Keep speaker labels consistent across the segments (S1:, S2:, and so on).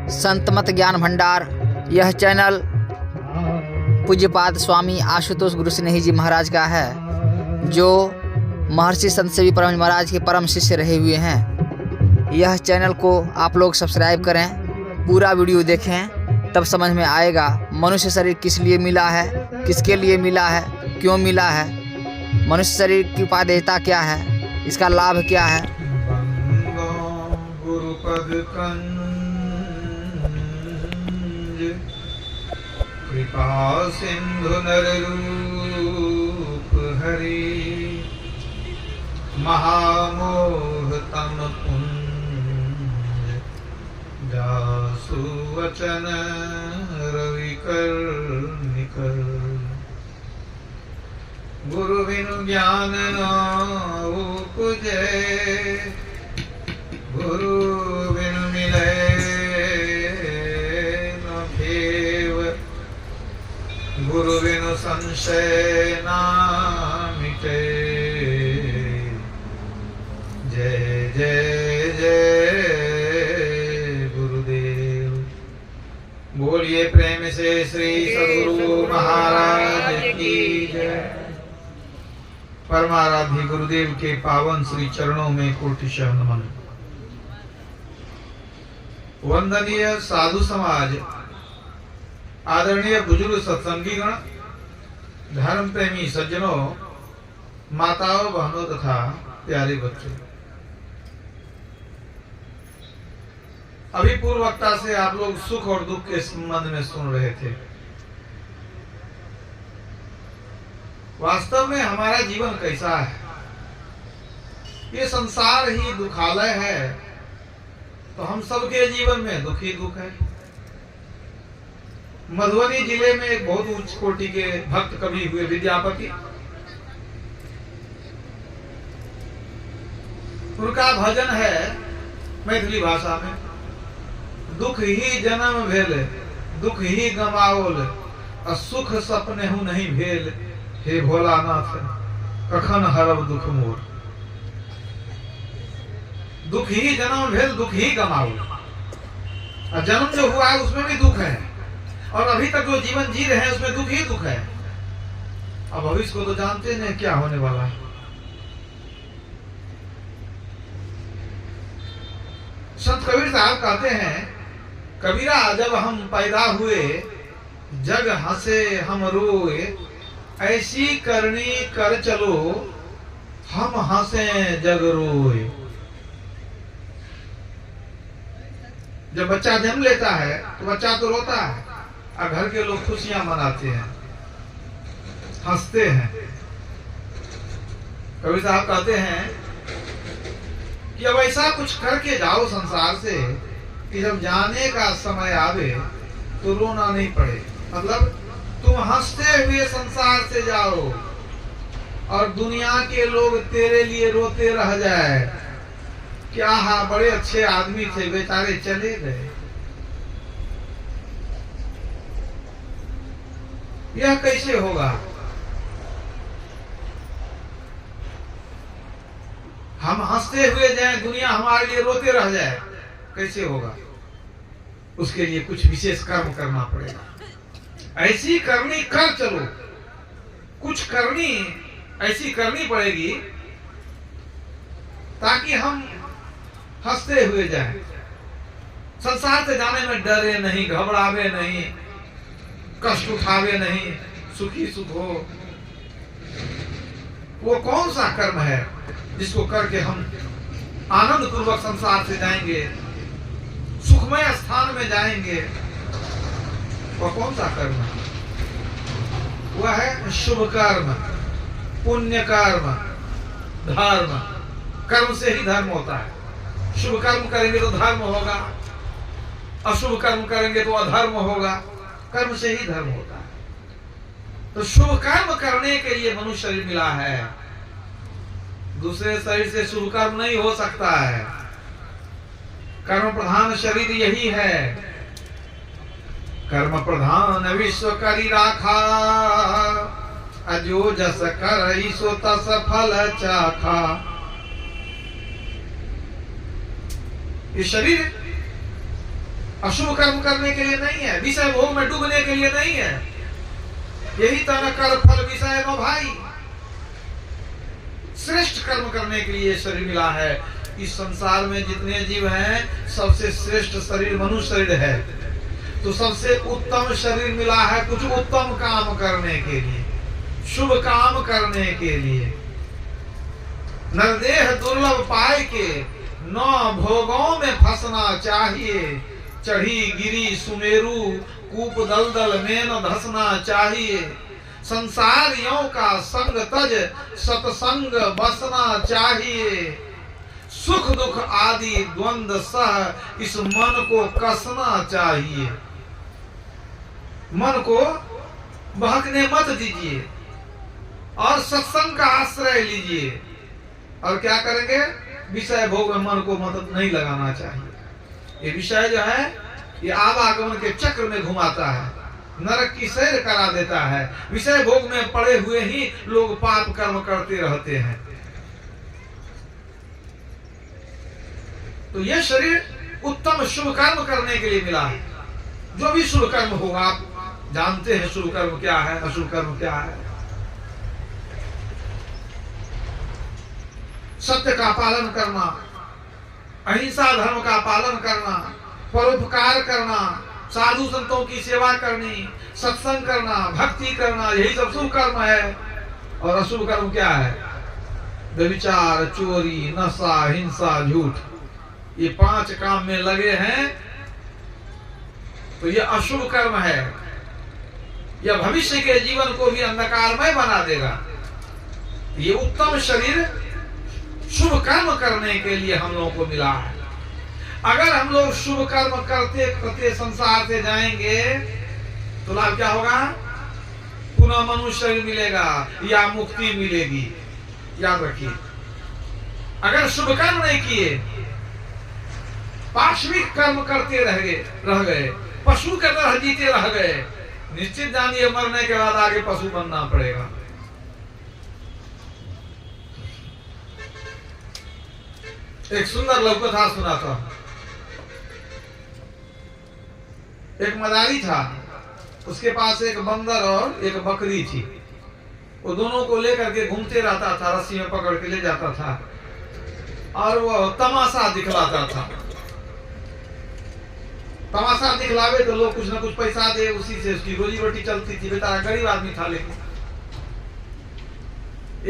S1: संतमत ज्ञान भंडार। यह चैनल पूज्यपाद स्वामी आशुतोष गुरु स्नेही जी महाराज का है, जो महर्षि संत सेवी परम महाराज के परम शिष्य रहे हुए हैं। यह चैनल को आप लोग सब्सक्राइब करें, पूरा वीडियो देखें, तब समझ में आएगा मनुष्य शरीर किस लिए मिला है, किसके लिए मिला है, क्यों मिला है, मनुष्य शरीर की उपादेयता क्या है, इसका लाभ क्या है।
S2: कृपा सिंधु नर रूप हरि, महामोह तम पुंज, जासु वचन रवि कर निकर। गुरु बिनु ज्ञान उपजे, गुरु बिनु मिले न भेव, गुरु बिनु संशय ना मिटे। जय जय जय गुरुदेव। बोलिए प्रेम से श्री सद्गुरु महाराज की जय। परमाराध्य गुरुदेव के पावन श्री चरणों में कोटिशः नमन। वंदनीय साधु समाज, आदरणीय बुजुर्ग सत्संगी गण, धर्म प्रेमी सज्जनों, माताओं बहनों तथा प्यारे बच्चों, अभी पूर्व वक्ता से आप लोग सुख और दुख के संबंध में सुन रहे थे। वास्तव में हमारा जीवन कैसा है? ये संसार ही दुखालय है, तो हम सबके जीवन में दुख ही दुख है। मधुबनी जिले में एक बहुत उच्च कोटि के भक्त कवि हुए विद्यापति, उनका भजन है मैथिली भाषा में, दुख ही जन्म भेल, दुख ही गमाओल, सुख सपने हूं नहीं भेल, हे भोलानाथ कखन हरब दुख मोर। दुख ही जन्म भेल, दुख ही गमाओल। और जन्म जो हुआ है उसमें भी दुख है, और अभी तक जो जीवन जी रहे हैं उसमें दुख ही दुख है। अब भविष्य को तो जानते नहीं क्या होने वाला है। संत कबीर साहब कहते हैं, कबीरा जब हम पैदा हुए, जग हंसे हम रोए, ऐसी करनी कर चलो, हम हंसे जग रोए। जब बच्चा जन्म लेता है तो बच्चा तो रोता है, और घर के लोग खुशियां मनाते हैं, हंसते हैं। कबीर साहब कहते हैं कि अब ऐसा कुछ करके जाओ संसार से कि जब जाने का समय आवे तो रोना नहीं पड़े। मतलब तुम हंसते हुए संसार से जाओ और दुनिया के लोग तेरे लिए रोते रह जाए, क्या हाँ बड़े अच्छे आदमी थे, बेचारे चले गए। यह कैसे होगा? हम हंसते हुए जाएं, दुनिया हमारे लिए रोते रह जाए, कैसे होगा? उसके लिए कुछ विशेष कर्म करना पड़ेगा। ऐसी करनी कर चलो, कुछ करनी ऐसी करनी पड़ेगी ताकि हम हंसते हुए जाएं, संसार से जाने में डरे नहीं, घबरावे नहीं, कष्ट उठावे नहीं, सुखी सुख हो। वो कौन सा कर्म है जिसको करके हम आनंद पूर्वक संसार से जाएंगे, सुखमय स्थान में जाएंगे? वह कौन सा कर्म है? वह है शुभ कर्म, पुण्य कर्म, धर्म। कर्म से ही धर्म होता है। शुभ कर्म करेंगे तो धर्म होगा, अशुभ कर्म करेंगे तो अधर्म होगा। कर्म से ही धर्म होता है। तो शुभ कर्म करने के लिए मनुष्य शरीर मिला है, दूसरे शरीर से शुभ कर्म नहीं हो सकता है। कर्म प्रधान शरीर यही है। कर्म प्रधान विश्व करी राखा, अजो जस कर सो तस फल चाखा। ये शरीर अशुभ कर्म करने के लिए नहीं है, विषय भोग में डूबने के लिए नहीं है। यही तो न कर फल विषय नो भाई, श्रेष्ठ कर्म करने के लिए शरीर मिला है। इस संसार में जितने जीव हैं सबसे श्रेष्ठ शरीर मनुष्य शरीर है। तो सबसे उत्तम शरीर मिला है कुछ उत्तम काम करने के लिए, शुभ काम करने के लिए। नरदेह दुर्लभ पाए के नौ भोगों में फंसना चाहिए, चढ़ी गिरी सुमेरु कूप दलदल में न धसना चाहिए। संसारियों का संग तज सत्संग बसना चाहिए, सुख दुख आदि द्वंद्व सह इस मन को कसना चाहिए। मन को बहकने मत दीजिए और सत्संग का आश्रय लीजिए। और क्या करेंगे? विषय भोग में मन को मत नहीं लगाना चाहिए। ये विषय जो है ये आवागमन के चक्र में घुमाता है, नरक की सैर करा देता है। विषय भोग में पड़े हुए ही लोग पाप कर्म करते रहते हैं। तो यह शरीर उत्तम शुभ कर्म करने के लिए मिला है। जो भी शुभ कर्म होगा, आप जानते हैं शुभ कर्म क्या है, अशुभ कर्म क्या है। सत्य का पालन करना, अहिंसा धर्म का पालन करना, परोपकार करना, साधु संतों की सेवा करनी, सत्संग करना, भक्ति करना, यही सब शुभ कर्म है। और अशुभ कर्म क्या है? व्यभिचार, चोरी, नशा, हिंसा, झूठ, ये 5 काम में लगे हैं तो ये अशुभ कर्म है। यह भविष्य के जीवन को भी अंधकारमय बना देगा। ये उत्तम शरीर शुभ कर्म करने के लिए हम लोगों को मिला है। अगर हम लोग शुभ कर्म करते करते संसार से जाएंगे तो लाभ क्या होगा? पुनः मनुष्य शरीर मिलेगा या मुक्ति मिलेगी। याद रखिए, अगर शुभ कर्म नहीं किए, पाशविक कर्म करते रह गए, पशु के तरह जीते रह गए, निश्चित जानिए मरने के बाद आगे पशु बनना पड़ेगा। एक सुंदर लघु कथा सुनाता हूं। एक मदारी था, उसके पास एक बंदर और एक बकरी थी। वो दोनों को लेकर के घूमते रहता था, रस्सी में पकड़ के ले जाता था और वो तमाशा दिखलाता था। तमाशा दिखलावे तो लोग कुछ ना कुछ पैसा दे, उसी से उसकी रोजी रोटी चलती थी। बेचारा गरीब आदमी था। लेकिन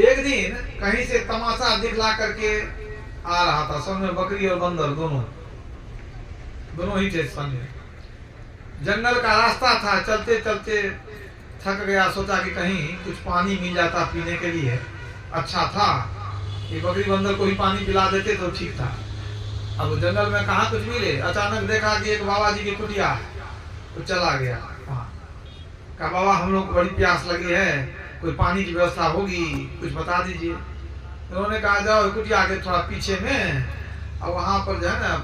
S2: एक दिन कहीं से तमाशा दिखला करके आ रहा था, संग में बकरी और बंदर दोनों ही थे संग में। जंगल का रास्ता था, चलते चलते थक गया, सोचा कि कहीं कुछ पानी मिल जाता पीने के लिए अच्छा था। ये बकरी बंदर को ही पानी पिला देते तो ठीक था। अब जंगल में कहाँ कुछ मिले। अचानक देखा कि एक बाबा जी की कुटिया है, तो चला गया वहाँ। कहा बाबा हम लोग को बड़ी प्यास लगी है, कोई पानी की व्यवस्था होगी, कुछ बता दीजिए। उन्होंने कहा जाओ कुटिया के थोड़ा पीछे में, और वहां पर जो है ना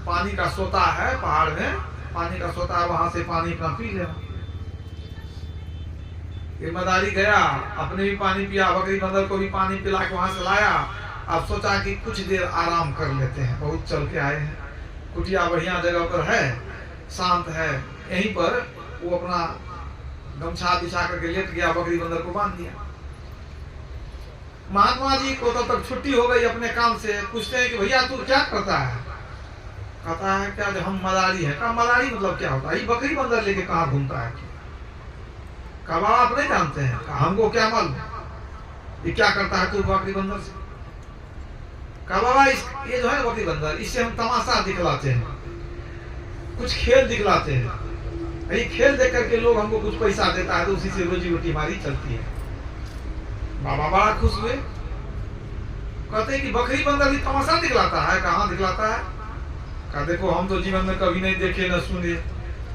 S2: पानी का सोता है, पहाड़ में पानी का सोता है, वहां से पानी अपना पी लेना। ये मदारी गया, अपने भी पानी पिया, बकरी बंदर को भी पानी पिला के वहां से लाया। अब सोचा कि कुछ देर आराम कर लेते हैं, बहुत चल के आए हैं, कुटिया बढ़िया जगह पर है, शांत है, यहीं पर वो अपना गमछा बिछा करके लेट गया, बकरी बंदर को बांध दिया। महात्मा जी को तब तक छुट्टी हो गई अपने काम से। पूछते हैं कि भैया तू क्या करता है? कहता है क्या जो हम मदारी है। कहा मदारी मतलब क्या होता है? ये बकरी बंदर लेके कहाँ घूमता है? कहा बाबा आप नहीं जानते हैं? कहा हमको क्या मालूम, ये क्या करता है तू बकरी बंदर से? कहा बाबा ये जो है बकरी बंदर, इससे हम तमाशा दिखलाते हैं, कुछ खेल दिखलाते हैं। ये खेल देख करके लोग हमको कुछ पैसा देता है, तो उसी से रोजी रोटी हमारी चलती है। बाबा बड़ा खुश हुए, कहते हैं कि बकरी बंदर भी तमाशा दिखलाता है? कहाँ दिखलाता है? कहा देखो हम तो जीवन में कभी नहीं देखे न सुने,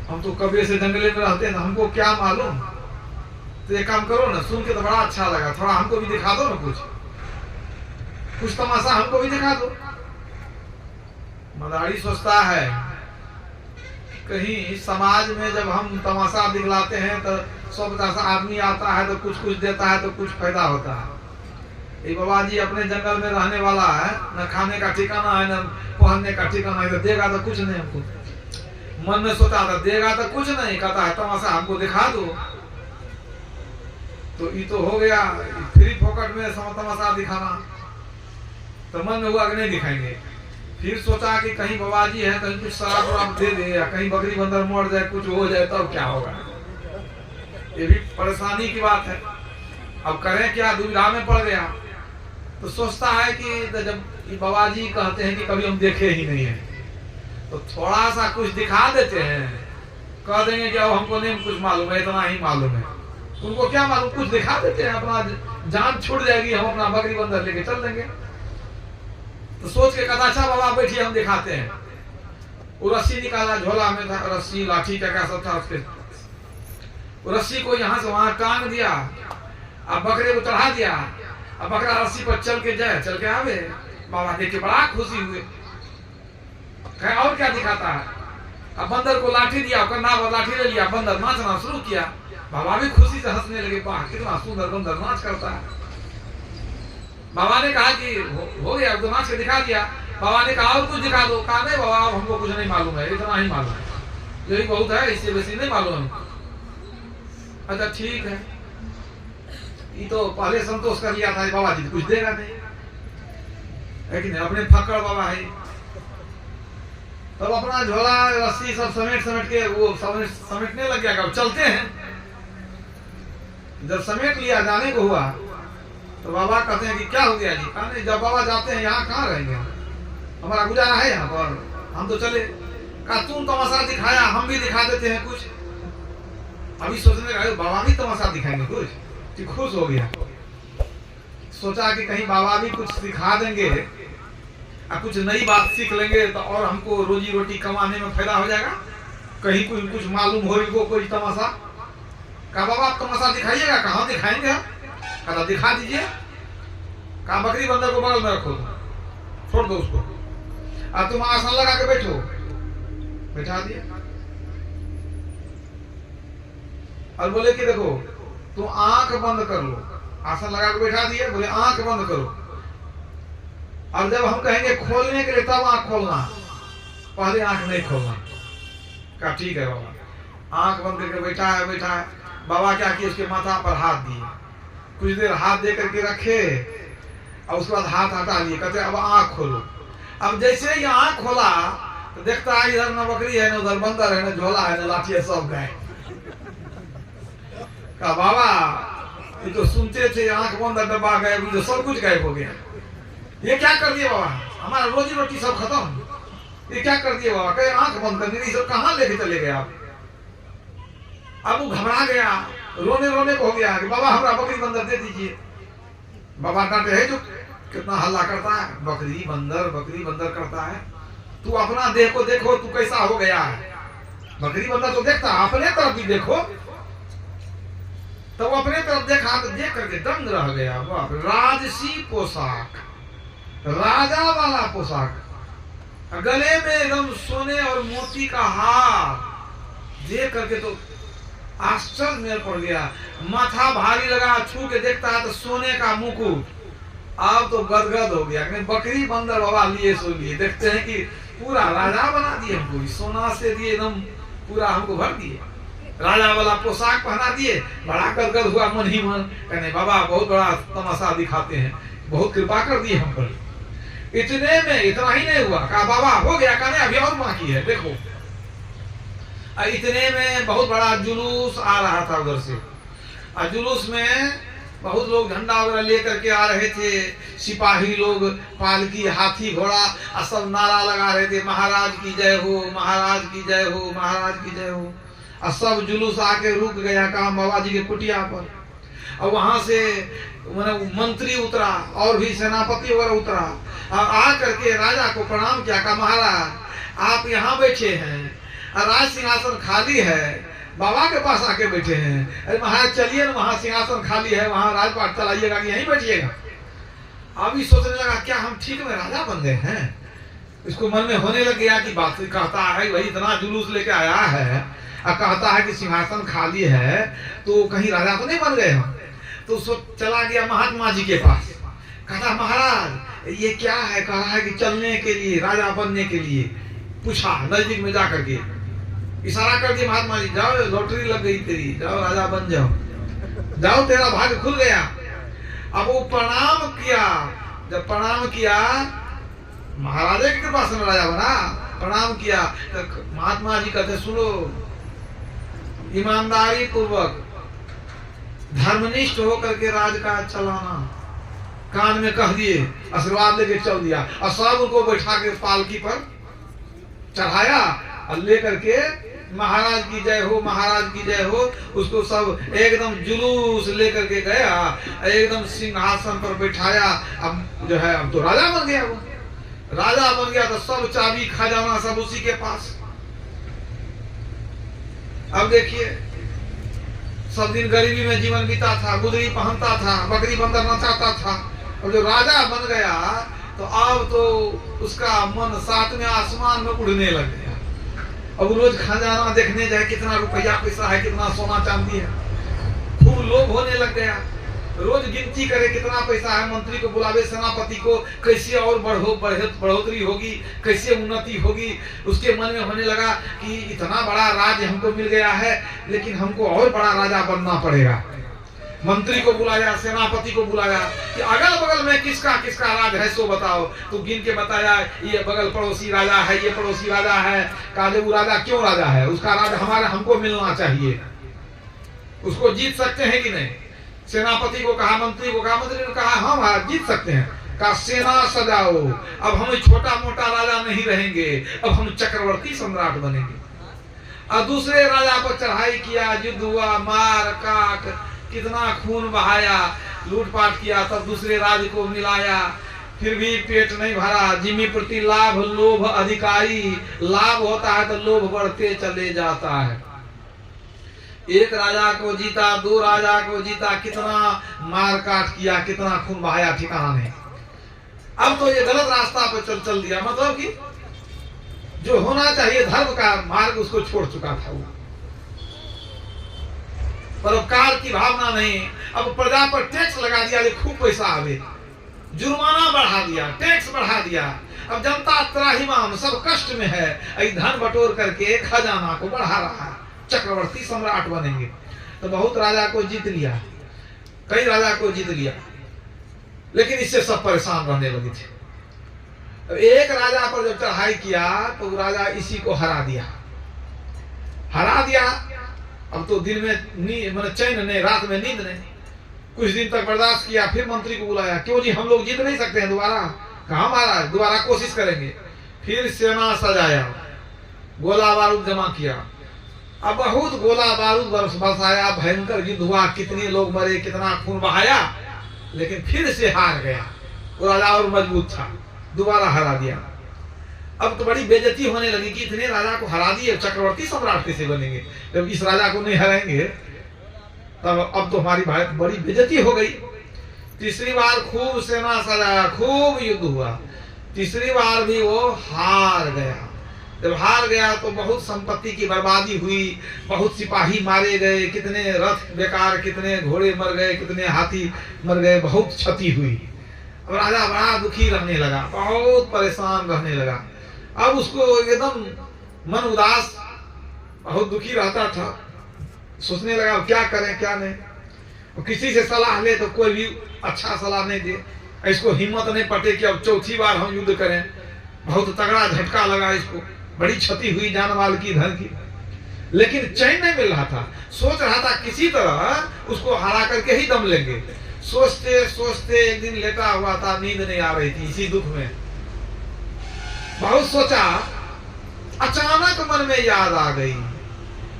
S2: हम तो कभी से जंगले में रहते हैं, हमको क्या मालूम। तो एक काम करो ना, सुन के तो बड़ा अच्छा लगा, थोड़ा हमको भी दिखा दो ना, कुछ तमाशा हमको भी दिखा दो। मदारी सोचता है कहीं समाज में जब हम तमाशा दिखलाते हैं तो सब आदमी आता है तो कुछ देता है तो कुछ फायदा होता है। ये बाबा जी अपने जंगल में रहने वाला है, न खाने का ठिकाना है, न पहनने का ठिकाना है, तो देगा तो कुछ नहीं हमको। मन में सोचा था देगा तो कुछ नहीं, कहता है तमाशा हमको दिखा दो। तो ये तो हो गया फ्री फोकट में तमाशा दिखाना। तो मन में हुआ कि नहीं दिखाएंगे। फिर सोचा कि कहीं बाबाजी है, कहीं कुछ शराब वराब दे दे, या कहीं बकरी बंदर मर जाए, कुछ हो जाए तब क्या होगा। ये भी परेशानी की बात है। अब करें क्या, दुविधा में पड़ गया। तो सोचता है कि जब बाबाजी कहते हैं कि कभी हम देखे ही नहीं है, तो थोड़ा सा कुछ दिखा देते हैं, कह देंगे कि अब हमको नहीं कुछ मालूम है, इतना ही मालूम है। उनको क्या मालूम, कुछ दिखा देते हैं, अपना जान छूट जाएगी, हम अपना बकरी बंदर लेके चल देंगे। तो सोच के कहता अच्छा बाबा बैठिए हम दिखाते हैं। वो रस्सी निकाला, झोला में था रस्सी, लाठी क्या क्या सब था उसके। वो रस्सी को यहाँ से वहां टांग दिया, अब बकरे को चढ़ा दिया। अब बकरा रस्सी पर चल के आवे। बाबा देख के बड़ा खुशी हुए। और क्या दिखाता है। अब बंदर को लाठी दिया, नाव लाठी ले लिया, बंदर नाचना शुरू किया। बाबा भी खुशी से हंसने लगे, वाह कितना सुंदर बंदर नाच करता है। बाबा ने कहा कि हो गया, तो नाच के दिखा दिया। बाबा ने कहा और कुछ दिखा दो। कहा नहीं बाबा हमको कुछ नहीं मालूम है, इतना ही मालूम है, यही बहुत है, इससे बेसी नहीं मालूम हमको। अच्छा ठीक है। ये तो पहले संतोष कर लिया था बाबा जी कुछ देगा नहीं, है कि नहीं, अपने फक्कड़ बाबा है। तब अपना झोला रस्सी सब समेट के वो समेटने लग गया। अब चलते हैं। जब समेट लिया, जाने को हुआ, तो बाबा कहते हैं कि क्या हो गया जी। कहा नहीं, जब बाबा जाते हैं यहाँ कहाँ रहेंगे, हमारा गुजारा है यहाँ पर, हम तो चले। कहा तुम तमाशा दिखाया, हम भी दिखा देते हैं कुछ। अभी सोचने लगा बाबा भी तमाशा दिखाएंगे कुछ, कि खुश हो गया। सोचा कि कहीं बाबा भी कुछ सिखा देंगे, कुछ नई बात सीख लेंगे, तो और हमको रोजी रोटी कमाने में फायदा हो जाएगा। कहीं कुछ मालूम हो इनको कोई तमाशा। कहा बाबा आप तमाशा दिखाइएगा। कहाँ दिखाएंगे हम। कहा दिखा दीजिए। कहा बकरी बंदर को बगल में रखो, छोड़ दो उसको, अब तुम आसन लगा के बैठो। बैठा दिया और बोले कि देखो तुम आंख बंद कर लो। आसन लगा के बैठा दिए, बोले आंख बंद करो, और जब हम कहेंगे खोलने के लिए तब आंख खोलना, पहले आंख नहीं खोलना। कहा ठीक है बाबा। आंख बंद करके बैठा है। बाबा क्या किए, उसके माथा पर हाथ दिए, कुछ देर हाथ दे करके रखे, और उसके बाद हाथ हटा लिए। कहते अब आंख खोलो। अब जैसे ही आंख खोला तो देखता है इधर न बकरी है, न उधर बंदर है, न झोला है, न लाठी है, सब गए। कहा बाबा ये तो सुनते थे आंख बंद डब्बा गए, तो सब कुछ गायब हो गया। ये क्या कर दिए बाबा, हमारा रोजी रोटी सब खत्म। ये क्या कर दिए बाबा। कहे आंख बंद करने की, सब कहाँ लेके चले गए आप। अब वो घबरा गया, रोने को हो गया कि बाबा हमारा बकरी बंदर दे दीजिए। बाबा डांटे है जो कितना हल्ला करता है, बकरी बंदर करता है। तू अपना देह को देखो, तू कैसा हो गया है। बकरी बंदर तो देखता, अपने तरफ भी देखो। तो वो अपने तरफ देखा तो देख करके दंग रह गया। बाप, राजसी पोशाक, राजा वाला पोशाक, गले में एकदम सोने और मोती का हार, देख करके तो आश्चर्य में पड़ गया। माथा भारी लगा, छू के देखता है तो सोने का मुकुट। अब तो गदगद हो गया। बकरी बंदर बाबा लिए सो लिए, देखते हैं कि पूरा राजा बना दिए हमको, सोना से दिए एकदम पूरा हमको भर दिए, राजा वाला पोशाक पहना दिए। बड़ा गदगद हुआ मन ही मन, कहने बाबा बहुत बड़ा तमाशा दिखाते हैं, बहुत कृपा कर दी हम पर। इतने में इतना ही नहीं हुआ, कहा बाबा हो गया, कहने अभी और बाकी है देखो। इतने में बहुत बड़ा जुलूस आ रहा था उधर से, और जुलूस में बहुत लोग झंडा वगैरह लेकर के आ रहे थे। सिपाही लोग, पालकी, हाथी घोड़ा, और सब नारा लगा रहे थे, महाराज की जय हो, महाराज की जय हो, महाराज की जय हो। और सब जुलूस आके रुक गया काम बाबा जी के कुटिया पर। और वहां से मंत्री उतरा और भी सेनापति वगैरह उतरा, और आ करके राजा को प्रणाम किया। कहा महाराज आप यहाँ बैठे हैं, राज सिंहासन खाली है, बाबा के पास आके बैठे हैं। अरे महाराज चलिए ना, वहां सिंहासन खाली है, वहां राजपाट चलाइएगा कि यहीं बैठिएगा। अभी सोचने लगा क्या हम ठीक में राजा बन गए हैं। इसको मन में होने लग गया कि बात कहता है वही इतना जुलूस लेके आया है, और कहता है कि सिंहासन खाली है, तो कहीं राजा तो नहीं बन गए हम। तो चला गया महात्मा जी के पास। कहता महाराज ये क्या है। कहा है कि चलने के लिए, राजा बनने के लिए। पूछा नजदीक में जाकर के, इशारा कर दिया महात्मा जी, जाओ लॉटरी लग गई तेरी, जाओ राजा बन जाओ, जाओ तेरा भाग्य खुल गया। अब वो प्रणाम किया, जब प्रणाम किया महाराजा की कृपा से राजा बना, प्रणाम किया तो महात्मा जी कहते सुनो, ईमानदारी पूर्वक धर्मनिष्ठ होकर के राजकाज चलाना, कान में कह दिए, आशीर्वाद लेके चल दिया और सब उनको बैठा के पालकी पर चढ़ाया और लेकर के महाराज की जय हो, महाराज की जय हो, उसको सब एकदम जुलूस लेकर के गया, एकदम सिंहासन पर बैठाया। अब जो है अब तो राजा बन गया, वो राजा बन गया तो सब चाबी खजाना सब उसी के पास। अब देखिए सब दिन गरीबी में जीवन बीता था, गुदरी पहनता था, बकरी बंदर नचाता था। और जो राजा बन गया तो अब तो उसका मन सातवें आसमान में उड़ने लग गया। अब रोज खजाना देखने जाए, कितना रुपया पैसा है, कितना सोना चांदी है, खूब लोभ होने लग गया। रोज गिनती करे कितना पैसा है, मंत्री को बुलावे, सेनापति को, कैसे और बढ़ोतरी होगी, कैसे उन्नति होगी। उसके मन में होने लगा कि इतना बड़ा राज्य हमको मिल गया है, लेकिन हमको और बड़ा राजा बनना पड़ेगा। मंत्री को बुलाया, सेनापति को बुलाया कि अगल बगल में किसका किसका राज है सो बताओ। तो गिन के बताया, ये बगल पड़ोसी राजा है, ये पड़ोसी राजा है। कहा वो राजा क्यों राजा है, उसका राज हमारे हमको मिलना चाहिए, उसको जीत सकते हैं कि नहीं। सेनापति को कहा, मंत्री को कहा, मंत्री ने कहा हम जीत सकते हैं। कहा सेना सजाओ, अब हम छोटा मोटा राजा नहीं रहेंगे, अब हम चक्रवर्ती सम्राट बनेंगे। और दूसरे राजा पर चढ़ाई किया, युद्ध हुआ, मार काट, कितना खून बहाया, लूटपाट किया, तब दूसरे राज्य को मिलाया, फिर भी पेट नहीं भरा। जिमी प्रति लाभ लोभ अधिकारी, लाभ होता है तो लोभ बढ़ते चले जाता है। एक राजा को जीता, दो राजा को जीता, कितना मार काट किया, कितना खून बहाया, ठिकाना नहीं। अब तो ये गलत रास्ता पर चल दिया, मतलब कि जो होना चाहिए धर्म का मार्ग उसको छोड़ चुका था वो, परोपकार की भावना नहीं। अब प्रजा पर टैक्स लगा दिया, खूब पैसा आवे, जुर्माना बढ़ा दिया, टैक्स बढ़ा दिया। अब जनता त्राहिमाम सब कष्ट में है, धन बटोर करके खजाना को बढ़ा रहा है, चक्रवर्ती सम्राट बनेंगे। तो बहुत राजा को जीत लिया, कई राजा को जीत लिया, लेकिन इससे सब परेशान रहने लगे थे। अब एक राजा पर जब चढ़ाई किया तो राजा इसी को हरा दिया। अब तो दिन में मतलब चैन नहीं, रात में नींद नहीं। कुछ दिन तक बर्दाश्त किया, फिर मंत्री को बुलाया, क्यों जी हम लोग जीत नहीं सकते हैं दोबारा। कहाँ महाराज, दोबारा कोशिश करेंगे। फिर सेना सजाया, गोला बारूद जमा किया, अब बहुत गोला बारूद बरसाया, भयंकर युद्ध हुआ, कितने लोग मरे, कितना खून बहाया, लेकिन फिर से हार गया। वो राजा और मजबूत था, दोबारा हरा दिया। अब तो बड़ी बेइज्जती होने लगी कि इतने राजा को हरा दिए, चक्रवर्ती सम्राट कैसे बनेंगे। जब इस राजा को नहीं हराएंगे तब अब तो हमारी बड़ी बेइज्जती हो गई। तीसरी बार खूब सेना सजाया, खूब युद्ध हुआ, तीसरी बार भी वो हार गया। जब हार गया तो बहुत संपत्ति की बर्बादी हुई, बहुत सिपाही मारे गए, कितने रथ बेकार, कितने घोड़े मर गए, कितने हाथी मर गए, बहुत क्षति हुई। अब राजा बड़ा दुखी रहने लगा, बहुत परेशान रहने लगा। अब उसको एकदम मन उदास, बहुत दुखी रहता था, सोचने लगा क्या करें क्या नहीं। और किसी से सलाह ले तो कोई भी अच्छा सलाह नहीं दे। इसको हिम्मत नहीं पटे कि अब चौथी बार हम युद्ध करें। बहुत तगड़ा झटका लगा इसको, बड़ी क्षति हुई जान माल की, धन की, लेकिन चैन नहीं मिल रहा था। सोच रहा था किसी तरह उसको हरा करके ही दम लेंगे। सोचते सोचते एक दिन लेटा हुआ था, नींद नहीं आ रही थी, इसी दुख में बहुत सोचा। अचानक मन में याद आ गई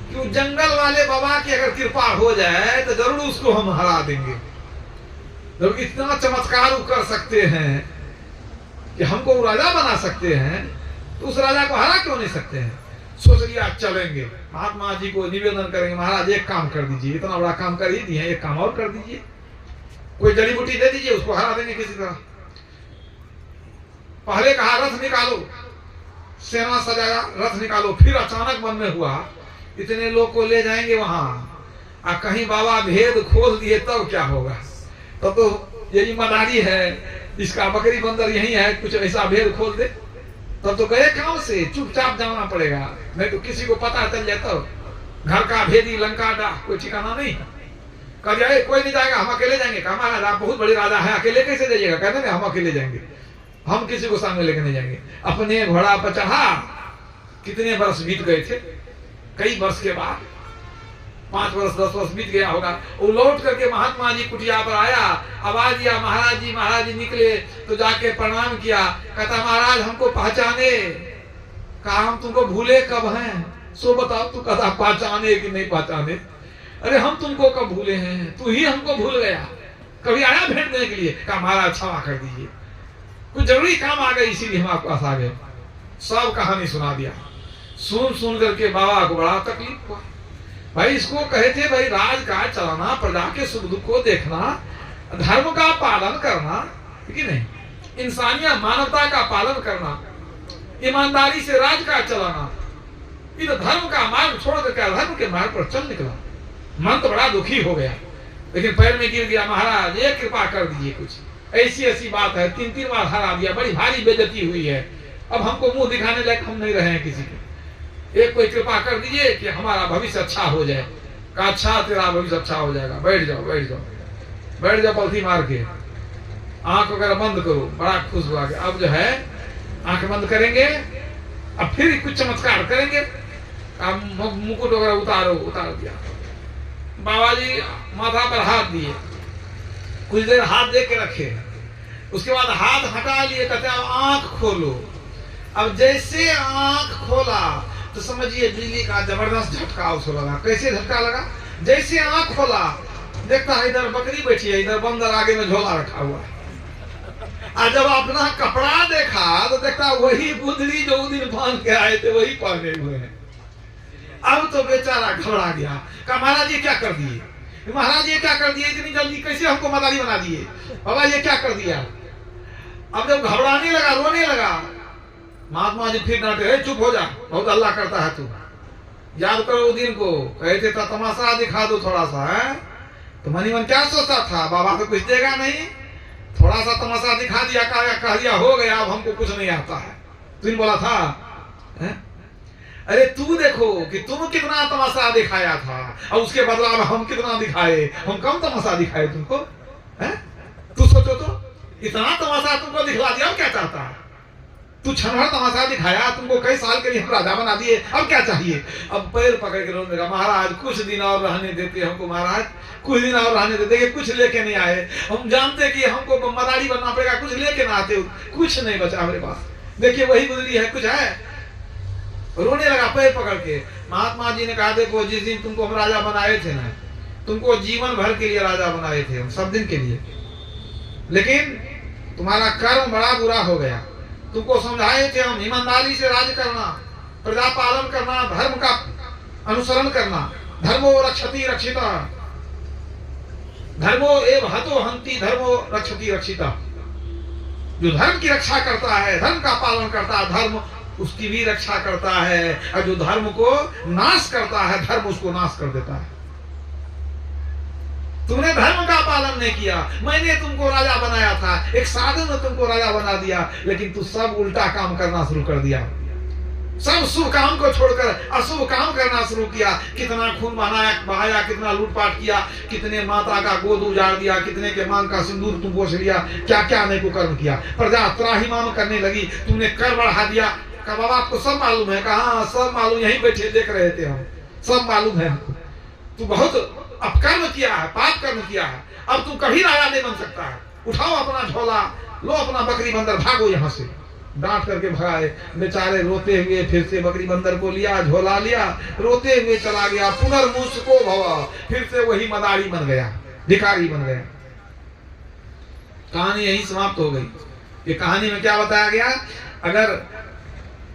S2: कि जंगल वाले बाबा की अगर कृपा हो जाए तो जरूर उसको हम हरा देंगे। जब इतना चमत्कार कर सकते हैं कि हमको राजा बना सकते हैं, तो उस राजा को हरा क्यों नहीं सकते हैं। सोच लिया चलेंगे, महात्मा जी को निवेदन करेंगे, महाराज एक काम कर दीजिए, इतना बड़ा काम कर ही दिए, एक काम और कर दीजिए, कोई जड़ी बूटी दे दीजिए, उसको हरा देंगे किसी तरह। पहले कहा रथ निकालो, सेना सजाया, रथ निकालो। फिर अचानक मन में हुआ इतने लोग को ले जाएंगे वहां, और कहीं बाबा भेद खोल दिए तब क्या होगा। तब तो ये ईमानदारी है, इसका बकरी बंदर यही है, कुछ ऐसा भेद खोल दे तब तो गए काम से, चुपचाप जाना पड़ेगा, नहीं तो किसी को पता चल जाता घर का भेदी लंका डा कोई ठिकाना नहीं। कह जाए कोई नहीं जाएगा, हम अकेले जाएंगे। कहा महाराज आप बहुत बड़ी राजा है, अकेले कैसे जाइएगा? कहते नहीं हम अकेले जाएंगे, हम किसी को सामने लेकर नहीं जाएंगे। अपने घोड़ा पर चढ़ा, कितने वर्ष बीत गए थे, कई वर्ष के बाद 5 वर्ष 10 वर्ष बीत गया होगा। वो लौट करके महात्मा जी कुटिया पर आया, आवाज दिया महाराज जी निकले तो जाके प्रणाम किया। कहता महाराज हमको पहचाने? कहा हम तुमको भूले कब हैं, सो बताओ। तू कहता पहचाने कि नहीं पहचाने? अरे हम तुमको कब भूले हैं, तू ही हमको भूल गया, कभी आया भेंटने के लिए? कहा महाराज क्षमा कर दीजिए, कुछ जरूरी काम आ गए इसीलिए हम आपके पास आ गए। सब कहानी सुना दिया। सुन करके बाबा को बड़ा तकलीफ हुआ। भाई इसको कहे थे भाई राज काज चलाना, प्रजा के सुख दुख को देखना, धर्म का पालन करना, ठीक नहीं, इंसानियत मानवता का पालन करना, ईमानदारी से राज काज चलाना। ये तो धर्म का मार्ग छोड़ करके अधर्म के मार्ग पर चल निकला। मन तो बड़ा दुखी हो गया, लेकिन पैर में गिर गया। महाराज ये कृपा कर दीजिए, कुछ ऐसी ऐसी बात है, 3 बार हरा दिया, बड़ी भारी बेइज्जती हुई है, अब हमको मुंह दिखाने लायक हम नहीं रहे हैं किसी के। एक कोई कृपा कर दीजिए कि हमारा भविष्य अच्छा हो जाए। कहा अच्छा तेरा भविष्य अच्छा हो जाएगा, बैठ जाओ बैठ जाओ बैठ जाओ, पलथी मार के आंख वगैरह बंद करो। बड़ा खुश हुआ कि अब जो है आंख बंद करेंगे, अब फिर कुछ चमत्कार करेंगे। मुकुट वगैरह उतार दिया। बाबा जी माथा पर हाथ दिए, कुछ देर हाथ दे के रखे, उसके बाद हाथ हटा लिए। कहते अब आंख खोलो। अब जैसे आंख खोला तो समझिए बिजली का जबरदस्त झटका उसको लगा। कैसे झटका लगा? जैसे आंख खोला देखता है इधर बकरी बैठी है, इधर बंदर आगे में झोला रखा हुआ है। और जब अपना कपड़ा देखा तो देखता वही बुदरी जो दिन बांध के आए थे वही पहने हुए हैं। अब तो बेचारा घबरा गया। कहा महाराज ये क्या कर दिए, महाराज ये क्या कर दिए, इतनी जल्दी कैसे हमको मदारी बना दिए, बाबा ये क्या कर दिया। अब जब घबराने लगा, रोने लगा, महात्मा जी फिर डांटे, चुप हो जा, बहुत अल्लाह करता है तू, याद करो दिन को कहते था तमाशा दिखा दो थोड़ा सा है। तो मनी मन क्या सोचता था, बाबा को कुछ देगा नहीं, थोड़ा सा तमाशा दिखा दिया, कह दिया हो गया, अब हमको कुछ नहीं आता है। तुम बोला था है? अरे तू देखो कि तुम कितना तमाशा दिखाया था और उसके बदला में हम कितना दिखाए, हम कम तमाशा दिखाए तुमको है? तू सोचो तो इतना तमाशा तुमको दिखला दिया, अब क्या चाहता है? तू क्षणभर तमाशा दिखाया, तुमको कई साल के लिए हम राजा बना दिए, अब क्या चाहिए? अब पैर पकड़ के रोने लगा, महाराज कुछ दिन और रहने देते हमको, महाराज कुछ दिन और रहने देते, कुछ लेके नहीं आए, हम जानते कि हमको मदारी बनना पड़ेगा, कुछ लेके ना आते, कुछ नहीं बचा मेरे पास, देखिए वही गुजरी है, कुछ है? रोने लगा पैर पकड़ के। महात्मा जी ने कहा देखो जिस दिन तुमको हम राजा बनाए थे ना, तुमको जीवन भर के लिए राजा बनाए थे हम, सब दिन के लिए, लेकिन तुम्हारा कर्म बड़ा बुरा हो गया। तुमको समझाए थे हम ईमानदारी से राज करना, प्रजा पालन करना, धर्म का अनुसरण करना, धर्मो रक्षति रक्षिता, धर्मो एव हतो हंति धर्मो रक्षति रक्षिता। जो धर्म की रक्षा करता है, धर्म का पालन करता है, धर्म उसकी भी रक्षा करता है, और जो धर्म को नाश करता है, धर्म उसको नाश कर देता है। तुमने धर्म का पालन नहीं किया, मैंने तुमको राजा बनाया था, एक साधु ने तुमको राजा बना दिया, लेकिन तू सब उल्टा काम करना शुरू कर दिया, सब शुभ काम को छोड़कर अशुभ काम करना शुरू किया। कितना खून बहाया, कितना लूटपाट किया, कितने माता का गोद उजाड़ दिया, कितने के मांग का सिंदूर तुम पोष लिया, क्या क्या नहीं को कर्म किया। प्रजा त्राहिमाम करने लगी, तुमने कर बढ़ा दिया। कहा बाबा आपको सब मालूम है? कहा हाँ सब मालूम, यहीं बैठे देख रहे थे हम, सब मालूम है हमको। तू बहुत अपकर्म किया है, पाप कर्म किया है, अब तू कभी राजा नहीं बन सकता है। उठाओ अपना झोला, लो अपना बकरी बंदर, भागो यहाँ से। डांट करके भगाए। बेचारे रोते हुए फिर से बकरी बंदर को लिया, झोला लिया, रोते हुए चला गया। पुनर्मुसको भव, फिर से वही मदारी बन गया, भिखारी बन गया। कहानी यही समाप्त हो गई। ये कहानी में क्या बताया गया? अगर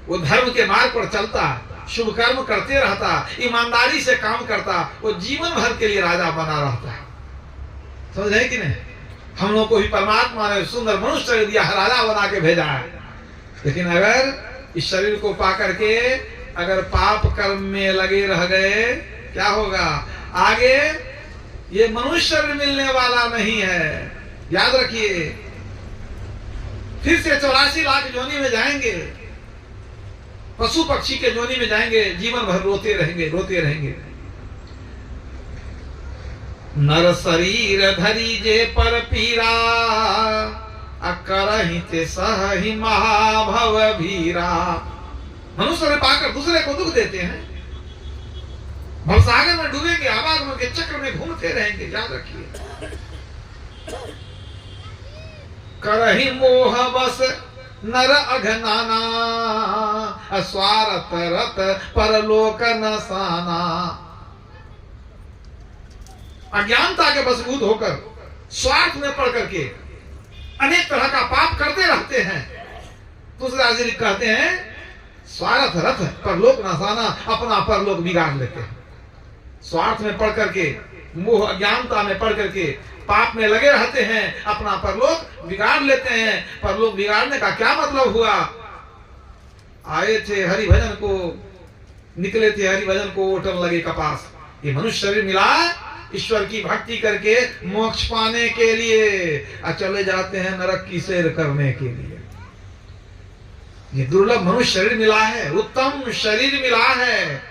S2: वो धर्म के मार्ग पर चलता, शुभ कर्म करते रहता, ईमानदारी से काम करता, वो जीवन भर के लिए राजा बना रहता है। समझ रहे कि नहीं? हम लोग को भी परमात्मा ने सुंदर मनुष्य शरीर दिया है, राजा बना के भेजा है। लेकिन अगर इस शरीर को पा करके अगर पाप कर्म में लगे रह गए, क्या होगा? आगे ये मनुष्य शरीर मिलने वाला नहीं है, याद रखिए। फिर से 84 लाख योनि में जाएंगे, पशु पक्षी के जोनी में जाएंगे, जीवन भर रोते रहेंगे, रोते रहेंगे। नर शरीर धरी जे पर पीरा, करहि ते सहहि महाभव भीरा। मनुष्य पाकर दूसरे को दुख देते हैं, भवसागर में डूबेंगे, आवागमन के चक्र में घूमते रहेंगे। याद रखिए, करहि मोह बस नर अघनाना, स्वार्थ रत परलोक नसाना। अज्ञानता के बसभूत होकर स्वार्थ में पड़ करके अनेक तरह का पाप करते रहते हैं। दूसरा जी कहते हैं स्वार्थ रथ परलोक नसाना, अपना परलोक बिगाड़ लेते हैं। स्वार्थ में पड़ करके, मोह अज्ञानता में पड़ करके पाप में लगे रहते हैं, अपना परलोक बिगाड़ लेते हैं। परलोक बिगाड़ने का क्या मतलब हुआ? आए थे हरिभजन को, निकले थे हरिभजन को, ओटन लगे कपास। ये मनुष्य शरीर मिला ईश्वर की भक्ति करके मोक्ष पाने के लिए, चले जाते हैं नरक की सैर करने के लिए। ये दुर्लभ मनुष्य शरीर मिला है, उत्तम शरीर मिला है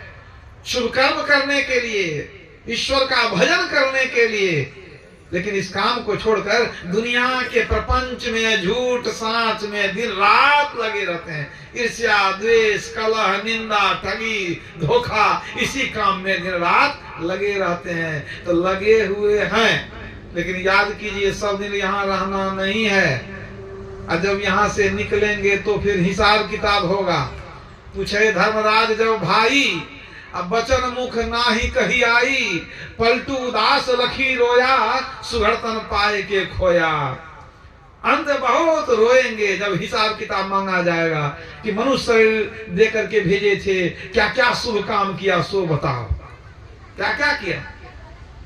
S2: शुभ कर्म करने के लिए, ईश्वर का भजन करने के लिए। लेकिन इस काम को छोड़कर दुनिया के प्रपंच में, झूठ साँच में दिन रात लगे रहते हैं। ईर्ष्या, द्वेष, कलह, निंदा, ठगी, धोखा, इसी काम में दिन रात लगे रहते हैं। तो लगे हुए हैं, लेकिन याद कीजिए सब दिन यहाँ रहना नहीं है। और जब यहाँ से निकलेंगे तो फिर हिसाब किताब होगा। पूछे धर्मराज जब भाई, अब बचन मुख नाही कही आई, पलटू उदास लखी रोया, सुघड़तन पाए के खोया। अंत बहुत रोएंगे जब हिसाब किताब मांगा जाएगा कि मनुष्य शरीर दे करके भेजे थे, क्या क्या शुभ काम किया सो बताओ, क्या क्या किया।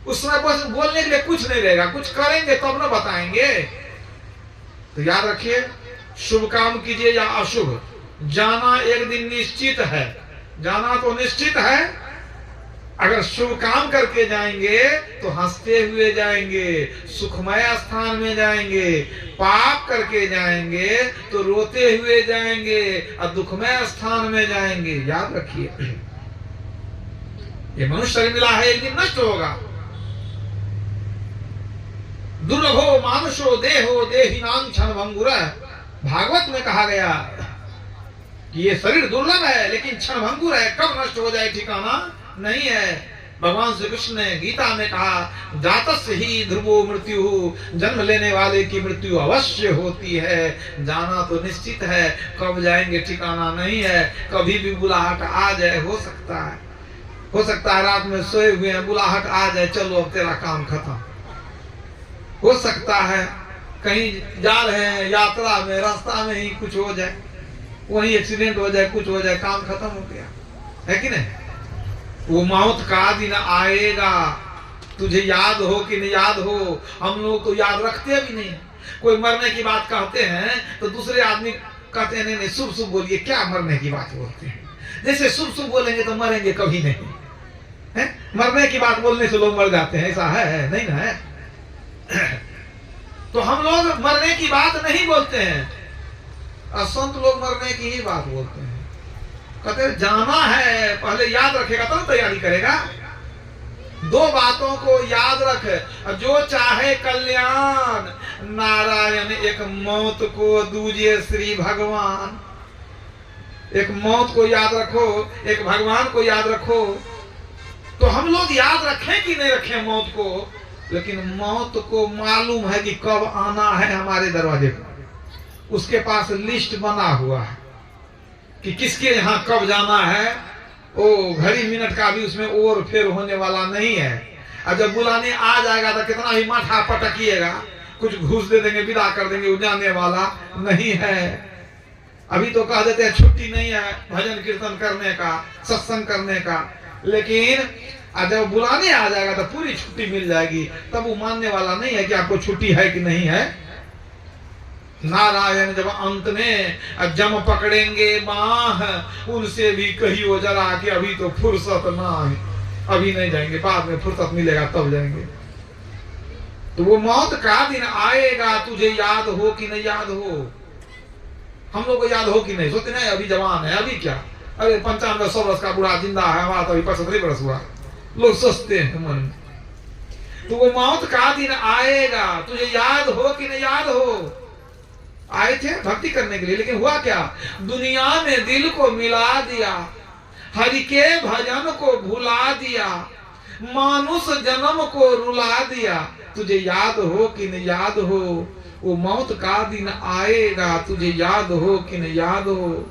S2: उस समय बस बोलने के लिए कुछ नहीं रहेगा, कुछ करेंगे तब न बताएंगे। तो याद रखिए, शुभ काम कीजिए या अशुभ, जाना एक दिन निश्चित है, जाना तो निश्चित है। अगर शुभ काम करके जाएंगे तो हंसते हुए जाएंगे, सुखमय स्थान में जाएंगे। पाप करके जाएंगे तो रोते हुए जाएंगे और दुखमय स्थान में जाएंगे। याद रखिए, ये मनुष्य शरीर मिला है, एक दिन नष्ट होगा। दुर्लभो मानुषो देहो देहिनां क्षण भंगुरः। भागवत में कहा गया कि ये शरीर दुर्लभ है, लेकिन क्षण भंगुर है, कब नष्ट हो जाए ठिकाना नहीं है। भगवान श्री कृष्ण ने गीता में कहा, जातस्य ही ध्रुवो मृत्यु, जन्म लेने वाले की मृत्यु अवश्य होती है। जाना तो निश्चित है, कब जाएंगे ठिकाना नहीं है। कभी भी बुलाहट आ जाए, हो सकता है रात में सोए हुए हैं, बुलाहट आ जाए, चलो अब तेरा काम खत्म। हो सकता है कहीं जा रहे हैं यात्रा में, रास्ता में ही कुछ हो जाए, वही एक्सीडेंट हो जाए, कुछ हो जाए, काम खत्म हो गया, है कि नहीं। वो मौत का दिन आएगा, तुझे याद हो कि नहीं याद हो, हम लोग तो याद रखते भी नहीं। कोई मरने की बात कहते हैं तो दूसरे आदमी कहते हैं नहीं शुभ शुभ बोलिए, क्या मरने की बात बोलते हैं। जैसे शुभ शुभ बोलेंगे तो मरेंगे कभी नहीं है। मरने की बात बोलने से लोग मर जाते हैं, ऐसा है नहीं ना है। तो हम लोग मरने की बात नहीं बोलते हैं, असंत लोग मरने की ही बात बोलते हैं। कहते जाना है, पहले याद रखेगा तब तैयारी करेगा। दो बातों को याद रख, जो चाहे कल्याण, नारायण एक मौत को, दूजे श्री भगवान। एक मौत को याद रखो, एक भगवान को याद रखो। तो हम लोग याद रखें कि नहीं रखें मौत को, लेकिन मौत को मालूम है कि कब आना है हमारे दरवाजे पर। उसके पास लिस्ट बना हुआ है कि किसके यहाँ कब जाना है। ओ घड़ी मिनट का भी उसमें और फेर होने वाला नहीं है। और जब बुलाने आ जाएगा तो कितना भी माथा पटकिएगा, कुछ घूस दे देंगे, विदा कर देंगे, वो जाने वाला नहीं है। अभी तो कह देते हैं छुट्टी नहीं है भजन कीर्तन करने का, सत्संग करने का, लेकिन जब बुलाने आ जाएगा तो पूरी छुट्टी मिल जाएगी। तब वो मानने वाला नहीं है कि आपको छुट्टी है कि नहीं है। नारायण जब अंत में जम पकड़ेंगे बाह, उनसे भी कहियो जरा कि अभी तो फुर्सत ना है, अभी नहीं जाएंगे, बाद में फुर्सत मिलेगा तब जाएंगे। तो वो मौत का दिन आएगा, तुझे याद हो कि नहीं याद हो। हम लोग को याद हो कि नहीं, सोचते नहीं अभी जवान है, अभी क्या अरे 95-100 वर्ष का बूढ़ा जिंदा है, हमारा तो अभी 75 वर्ष हुआ, लोग सोचते हैं मन में। तो वो मौत का दिन आएगा, तुझे याद हो कि नहीं याद हो? आए थे भक्ति करने के लिए, लेकिन हुआ क्या? दुनिया में दिल को मिला दिया, हरि के भजन को भुला दिया, मानुष जन्म को रुला दिया। तुझे याद हो कि नहीं याद हो? वो मौत का दिन आएगा, तुझे याद हो कि नहीं याद हो?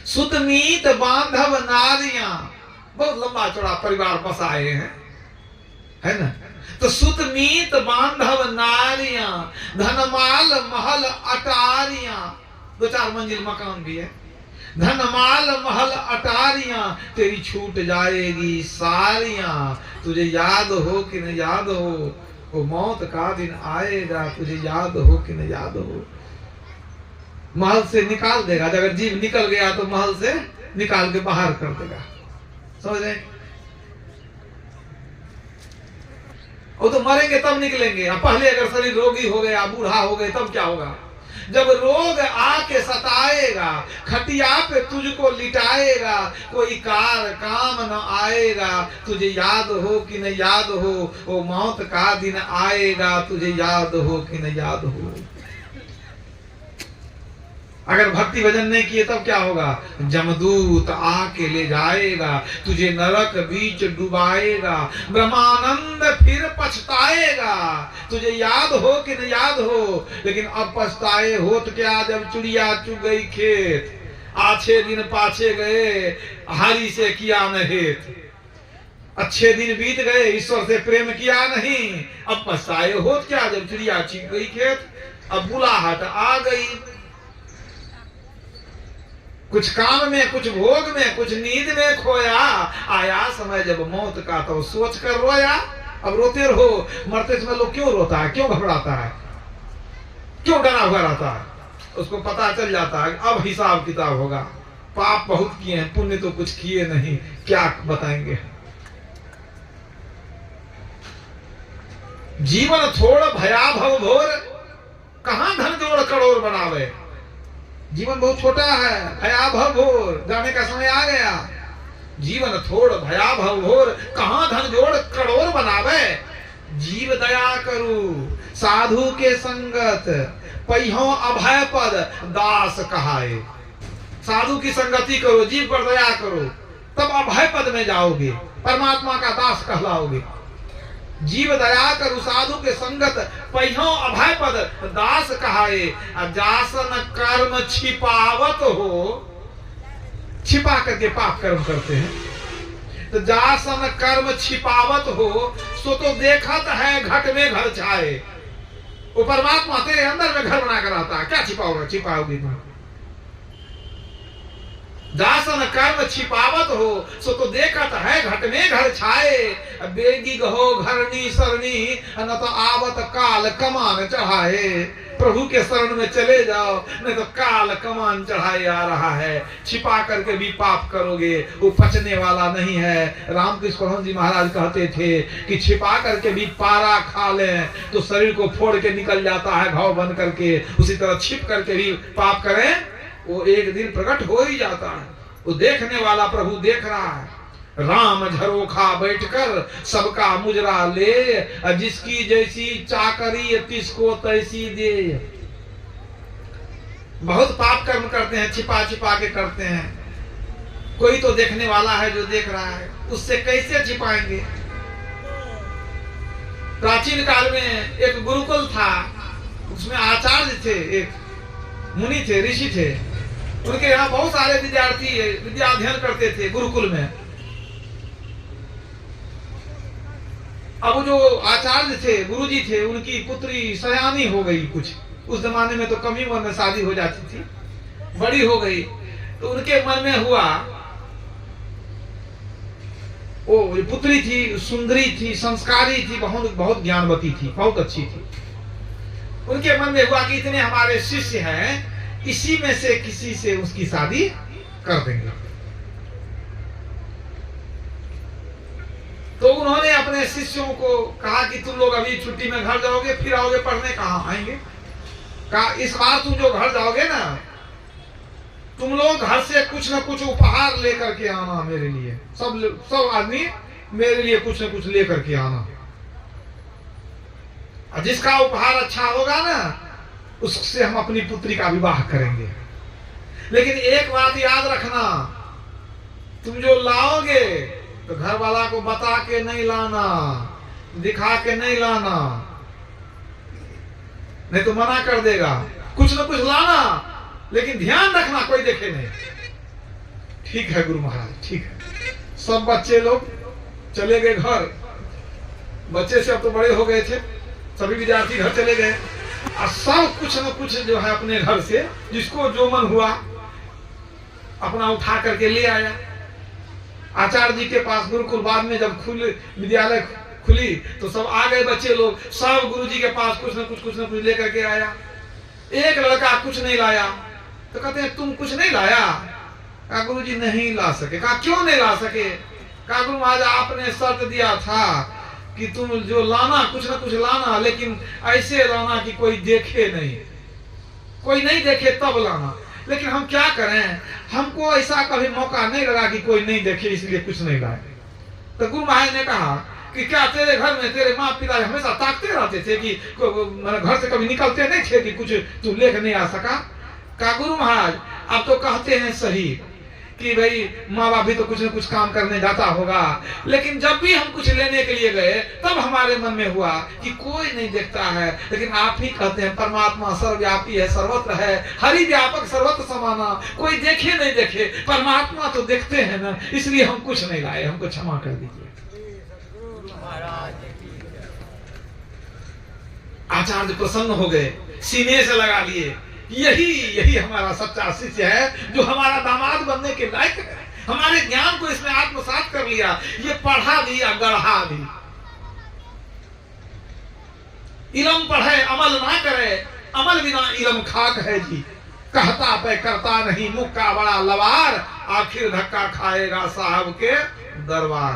S2: सुतमीत बांधव नारियां, बहुत लंबा चौड़ा परिवार बसाए हैं, है ना? तो सुतमीत बांधव नारियां, धनमाल महल अटारियां, 2-4 मंजिल मकान भी है, धनमाल महल अटारियां, तेरी छूट जाएगी सारियां। तुझे याद हो कि नहीं याद हो? वो मौत का दिन आएगा, तुझे याद हो कि नहीं याद हो? महल से निकाल देगा, अगर जीव निकल गया तो महल से निकाल के बाहर कर देगा, समझ रहे? वो तो मरेंगे तब निकलेंगे। अब पहले अगर शरीर रोगी हो गया, बूढ़ा हो गए, तब क्या होगा? जब रोग आके सताएगा, खटिया पे तुझको लिटाएगा, कोई कार काम न आएगा। तुझे याद हो कि नहीं याद हो? वो मौत का दिन आएगा, तुझे याद हो कि नहीं याद हो? अगर भक्ति भजन नहीं किए तब क्या होगा? जमदूत आके ले जाएगा, तुझे नरक बीच डुबाएगा, ब्रह्मानंद फिर पछताएगा। तुझे याद हो कि नहीं याद हो? लेकिन अब पछताए हो तो क्या, जब चिड़िया चुग गई खेत, आछे दिन पाछे गए, हरि से किया न हेत। अच्छे दिन बीत गए, ईश्वर से प्रेम किया नहीं, अब पछताए हो तो क्या, जब चिड़िया चुग गई खेत। अब बुलाहट आ गई, कुछ काम में, कुछ भोग में, कुछ नींद में खोया, आया समय जब मौत का तो सोच कर रोया। अब रोते रहो, मरते समय लोग क्यों रोता है, क्यों घबराता है, क्यों डरा हुआ रहता है? उसको पता चल जाता है अब हिसाब किताब होगा, पाप बहुत किए हैं, पुण्य तो कुछ किए नहीं, क्या बताएंगे? जीवन थोड़ भयाभव भोर, कहां धन जोड़ करोड़ बनावे। जीवन बहुत छोटा है, भयाभव भोर, जाने का समय आ गया। जीवन थोड़ भयाभव भोर, कहां धन जोड़ करोड़ बनावे। जीव दया करू साधु के संगत, पहियों अभय पद दास कहाए। साधु की संगति करो, जीव पर दया करो, तब अभय पद में जाओगे, परमात्मा का दास कहलाओगे। जीव दया करू साधु के संगत, पहियों अभय पद दास कहाए। जासन कर्म छिपावत हो, छिपा करके पाप कर्म करते हैं। तो जासन कर्म छिपावत हो, सो तो देखत है घट में घर छाए। वो परमात्मा तेरे अंदर में घर बना कर आता है, क्या छिपाओगे? छिपाओगे तुम। दासन कर्म छिपावत हो, सो तो देखत है घट में घर छाए। बेगी गहो घरनी सरनी, न तो आवत काल कमान चढ़ाए। प्रभु के शरण में चले जाओ, नहीं तो काल कमान चढ़ाए आ रहा है। छिपा करके भी पाप करोगे, वो पचने वाला नहीं है। रामकृष्ण परमहंस जी महाराज कहते थे कि छिपा करके भी पारा खा लें तो शरीर को फोड़ के निकल जाता है घाव बन करके, उसी तरह छिप करके भी पाप करें, वो एक दिन प्रकट हो ही जाता है। वो देखने वाला प्रभु देख रहा है। राम झरोखा बैठकर सबका मुजरा ले, जिसकी जैसी चाकरी तिसको तैसी दे। बहुत पाप कर्म करते हैं, छिपा छिपा के करते हैं। कोई तो देखने वाला है जो देख रहा है, उससे कैसे छिपाएंगे? प्राचीन काल में एक गुरुकुल था, उसमें आचार्य थे, एक मुनि थे, ऋषि थे। उनके यहाँ बहुत सारे विद्यार्थी विद्या अध्ययन करते थे गुरुकुल में। अब जो आचार्य थे, गुरुजी थे, उनकी पुत्री सयानी हो गई कुछ। उस जमाने में तो कम ही उम्र में शादी हो जाती थी, बड़ी हो गई। तो उनके मन में हुआ, वो पुत्री थी, सुंदरी थी, संस्कारी थी, बहुत बहुत ज्ञानवती थी, बहुत अच्छी थी। उनके मन में हुआ कि इतने हमारे शिष्य हैं, इसी में से किसी से उसकी शादी कर देंगे। तो उन्होंने अपने शिष्यों को कहा कि तुम लोग अभी छुट्टी में घर जाओगे, फिर आओगे पढ़ने, कहाँ आएंगे? कहा इस बार तुम जो घर जाओगे ना, तुम लोग घर से कुछ न कुछ उपहार लेकर के आना मेरे लिए, सब आदमी मेरे लिए कुछ न कुछ लेकर के आना। और जिसका उपहार अच्छा होगा ना, उससे हम अपनी पुत्री का विवाह करेंगे। लेकिन एक बात याद रखना, तुम जो लाओगे तो घर वाला को बता के नहीं लाना, दिखा के नहीं लाना, नहीं तो मना कर देगा। कुछ न कुछ लाना, लेकिन ध्यान रखना कोई देखे नहीं। ठीक है गुरु महाराज, ठीक है। सब बच्चे लोग चले गए घर। बच्चे से अब तो बड़े हो गए थे, सभी विद्यार्थी घर चले गए और सब कुछ न कुछ जो है अपने घर से जिसको जो मन हुआ अपना उठा करके ले आया। आचार्य जी के पास गुरुकुल बाद में जब विद्यालय खुली तो सब आ गए बच्चे लोग, सब गुरु जी के पास कुछ न कुछ लेकर के आया। एक लड़का कुछ नहीं लाया तो कहते हैं तुम कुछ नहीं लाया? कहा गुरु जी नहीं ला सके। कहा क्यों नहीं ला सके? कहा गुरु महाराज आपने शर्त दिया था कि तुम जो लाना कुछ न कुछ लाना, लेकिन ऐसे लाना कि कोई देखे नहीं, कोई नहीं देखे तब लाना। लेकिन हम क्या करें, हमको ऐसा कभी मौका नहीं लगा कि कोई नहीं देखे, इसलिए कुछ नहीं लाए। तो गुरु महाराज ने कहा कि क्या तेरे घर में तेरे माँ पिता हमेशा ताकते रहते थे कि घर से कभी निकलते नहीं थे कि कुछ तू लेकर नहीं आ सका? कहा गुरु महाराज आप तो कहते हैं सही कि भाई माँ बाप भी तो कुछ न कुछ काम करने जाता होगा, लेकिन जब भी हम कुछ लेने के लिए गए तब हमारे मन में हुआ कि कोई नहीं देखता है। लेकिन आप ही कहते हैं परमात्मा सर्वव्यापी है, सर्वत्र है, हरि व्यापक सर्वत्र समाना, कोई देखे नहीं देखे परमात्मा तो देखते हैं ना, इसलिए हम कुछ नहीं लाए, हमको क्षमा कर दीजिए। आचार्य प्रसन्न हो गए, सीने से लगा लिए, यही हमारा सच्चा शिष्य है जो हमारा दामाद बनने के लायक है। हमारे ज्ञान को इसने आत्मसात कर लिया, ये पढ़ा दिया गढ़ा भी। इलम पढ़े अमल ना करे, अमल बिना इलम खाक है जी। कहता पे करता नहीं, मुख का बड़ा लवार, आखिर धक्का खाएगा साहब के दरबार।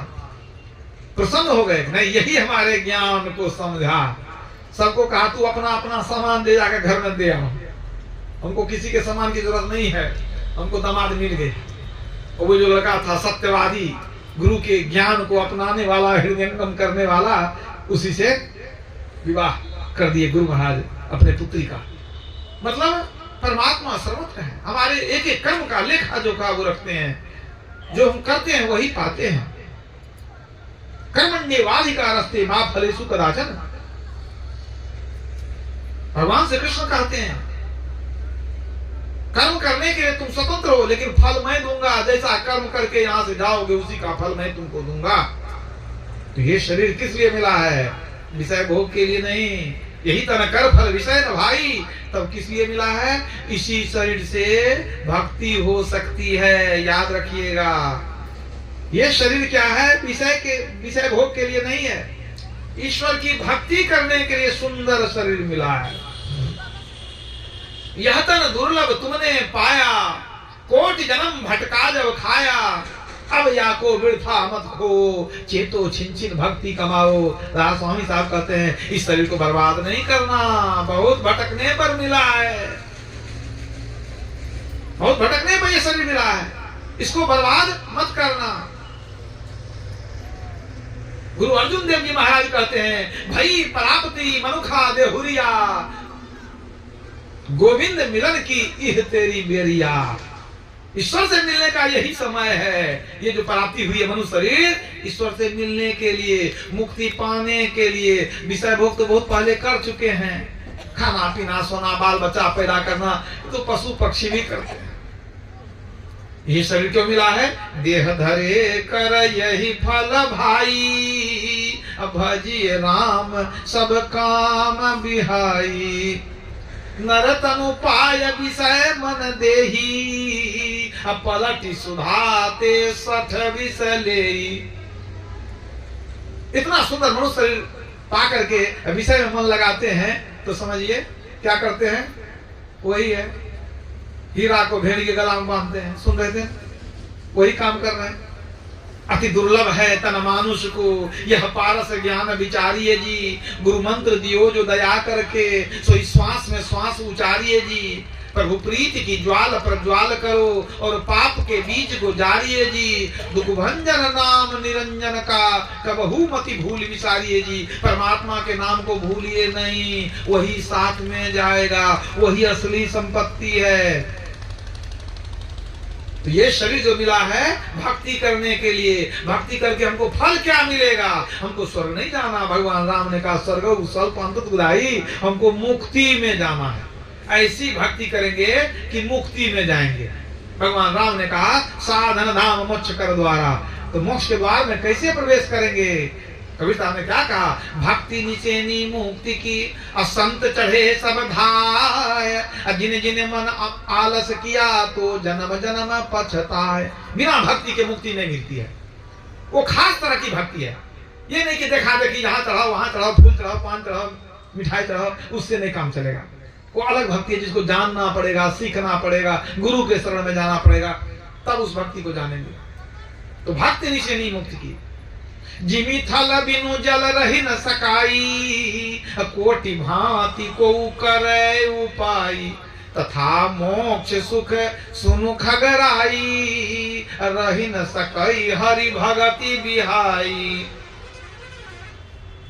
S2: प्रसन्न हो गए, नहीं यही हमारे ज्ञान को समझा। सबको कहा तू अपना अपना सामान दे जाकर घर में दे आओ, हमको किसी के सामान की जरूरत नहीं है, हमको दामाद मिल गए। और वो जो लड़का था सत्यवादी, गुरु के ज्ञान को अपनाने वाला, हृदयंगम करने वाला, उसी से विवाह कर दिए गुरु महाराज अपने पुत्री का। मतलब परमात्मा सर्वत्र है, हमारे एक एक कर्म का लेखा जोखा वो रखते हैं, जो हम करते हैं वही पाते हैं। कर्मण्येवाधिकारस्ते मा फलेषु कदाचन, भगवान श्री कृष्ण कहते हैं कर्म करने के लिए तुम स्वतंत्र हो, लेकिन फल मैं दूंगा। जैसा कर्म करके यहां से जाओगे उसी का फल मैं तुमको दूंगा। तो ये शरीर किस लिए मिला है? विषय भोग के लिए नहीं। यही तन कर फल विषय न भाई, तब किस लिए मिला है? इसी शरीर से भक्ति हो सकती है, याद रखिएगा। ये शरीर क्या है? विषय भोग के लिए नहीं है, ईश्वर की भक्ति करने के लिए सुंदर शरीर मिला है। यह तन दुर्लभ तुमने पाया, कोटि जन्म भटका जब खाया। अब या को वृथा मत हो, चेतो छिन छिन भक्ति कमाओ। राज स्वामी साहब कहते हैं इस शरीर को बर्बाद नहीं करना, बहुत भटकने पर मिला है, बहुत भटकने पर यह शरीर मिला है, इसको बर्बाद मत करना। गुरु अर्जुन देव जी महाराज कहते हैं भई प्राप्ति मनुखा देहुरिया, गोविंद मिलन की इह तेरी बेरिया। ईश्वर से मिलने का यही समय है। ये जो प्राप्ति हुई है मनुष्य शरीर, ईश्वर से मिलने के लिए, मुक्ति पाने के लिए। विषय भोग तो बहुत पहले कर चुके हैं, खाना पीना सोना बाल बच्चा पैदा करना तो पशु पक्षी भी करते हैं। ये शरीर क्यों मिला है? देह धरे कर यही फल भाई, भजिए राम सब काम बिहाई। नर तनु पाय विषय मन देही, पलटि सुधाते सठ विष लेई। इतना सुंदर मनुष्य शरीर पा करके विषय में मन लगाते हैं तो समझिए क्या करते हैं? वही है, हीरा को भेड़ के गला में बांधते हैं। सुन रहे थे, वही काम कर रहे हैं। अति दुर्लभ है तन मानुष को, यह पारस ज्ञान विचारिये जी। गुरु मंत्र दियो जो दया करके, सो श्वास में श्वास उचारिये जी। प्रभु प्रीति की ज्वाल प्रज्वाल करो और पाप के बीज को जारिए जी। दुख भंजन नाम निरंजन का कबहू मति भूल विसारिए जी। परमात्मा के नाम को भूलिए नहीं, वही साथ में जाएगा, वही असली संपत्ति है। तो ये शरीर जो मिला है भक्ति करने के लिए, भक्ति करके हमको फल क्या मिलेगा? हमको स्वर्ग नहीं जाना। भगवान राम ने कहा स्वर्ग स्वल्प अंतत बुधाई, हमको मुक्ति में जाना है। ऐसी भक्ति करेंगे कि मुक्ति में जाएंगे। भगवान राम ने कहा साधन धाम मोक्ष कर द्वारा, तो मोक्ष के द्वार में कैसे प्रवेश करेंगे? कविता ने क्या कहा? भक्ति निचेनी मुक्ति की, असंत चढ़े सब धाय, जिन जिन मन आलस किया तो जन्म जन्म पछताए। बिना भक्ति के मुक्ति नहीं मिलती है। वो खास तरह की भक्ति है। ये नहीं कि देखा देखी यहाँ चढ़ाओ वहां चढ़ाओ, फूल चढ़ाओ, पान चढ़ाओ, मिठाई चढ़ाओ, उससे नहीं काम चलेगा। वो अलग भक्ति है जिसको जानना पड़ेगा, सीखना पड़ेगा, गुरु के शरण में जाना पड़ेगा, तब उस भक्ति को जानेंगे। तो भक्ति निश्चय मुक्ति की। जिमी थल बिनु जल रही न सकाई, कोटि भांति को करे उपाई, तथा मोक्ष सुख सुनु खगराई, रही न सकई हरि भगति बिहाई।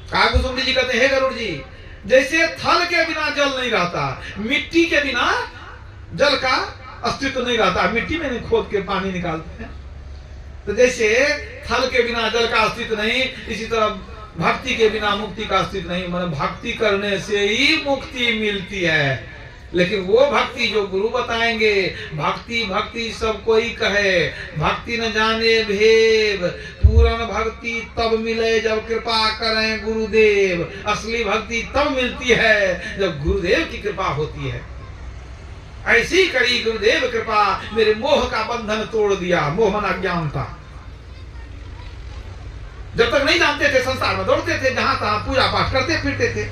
S2: कुसुम जी कहते हैं गरुड़ जी, जैसे थल के बिना जल नहीं रहता, मिट्टी के बिना जल का अस्तित्व नहीं रहता। मिट्टी में नहीं खोद के पानी निकालते हैं, तो जैसे थल के बिना जल का अस्तित्व नहीं, इसी तरह भक्ति के बिना मुक्ति का अस्तित्व नहीं। मतलब भक्ति करने से ही मुक्ति मिलती है। लेकिन वो भक्ति जो गुरु बताएंगे, भक्ति भक्ति सब कोई कहे, भक्ति न जाने भेद, पूर्ण भक्ति तब मिले जब कृपा करें गुरुदेव। असली भक्ति तब मिलती है जब गुरुदेव की कृपा होती है। ऐसी करी गुरुदेव कृपा, मेरे मोह का बंधन तोड़ दिया। मोह मन अज्ञानता, जब तक नहीं जानते थे संसार में दौड़ते थे, जहां तहां पूजा पाठ करते फिरते थे।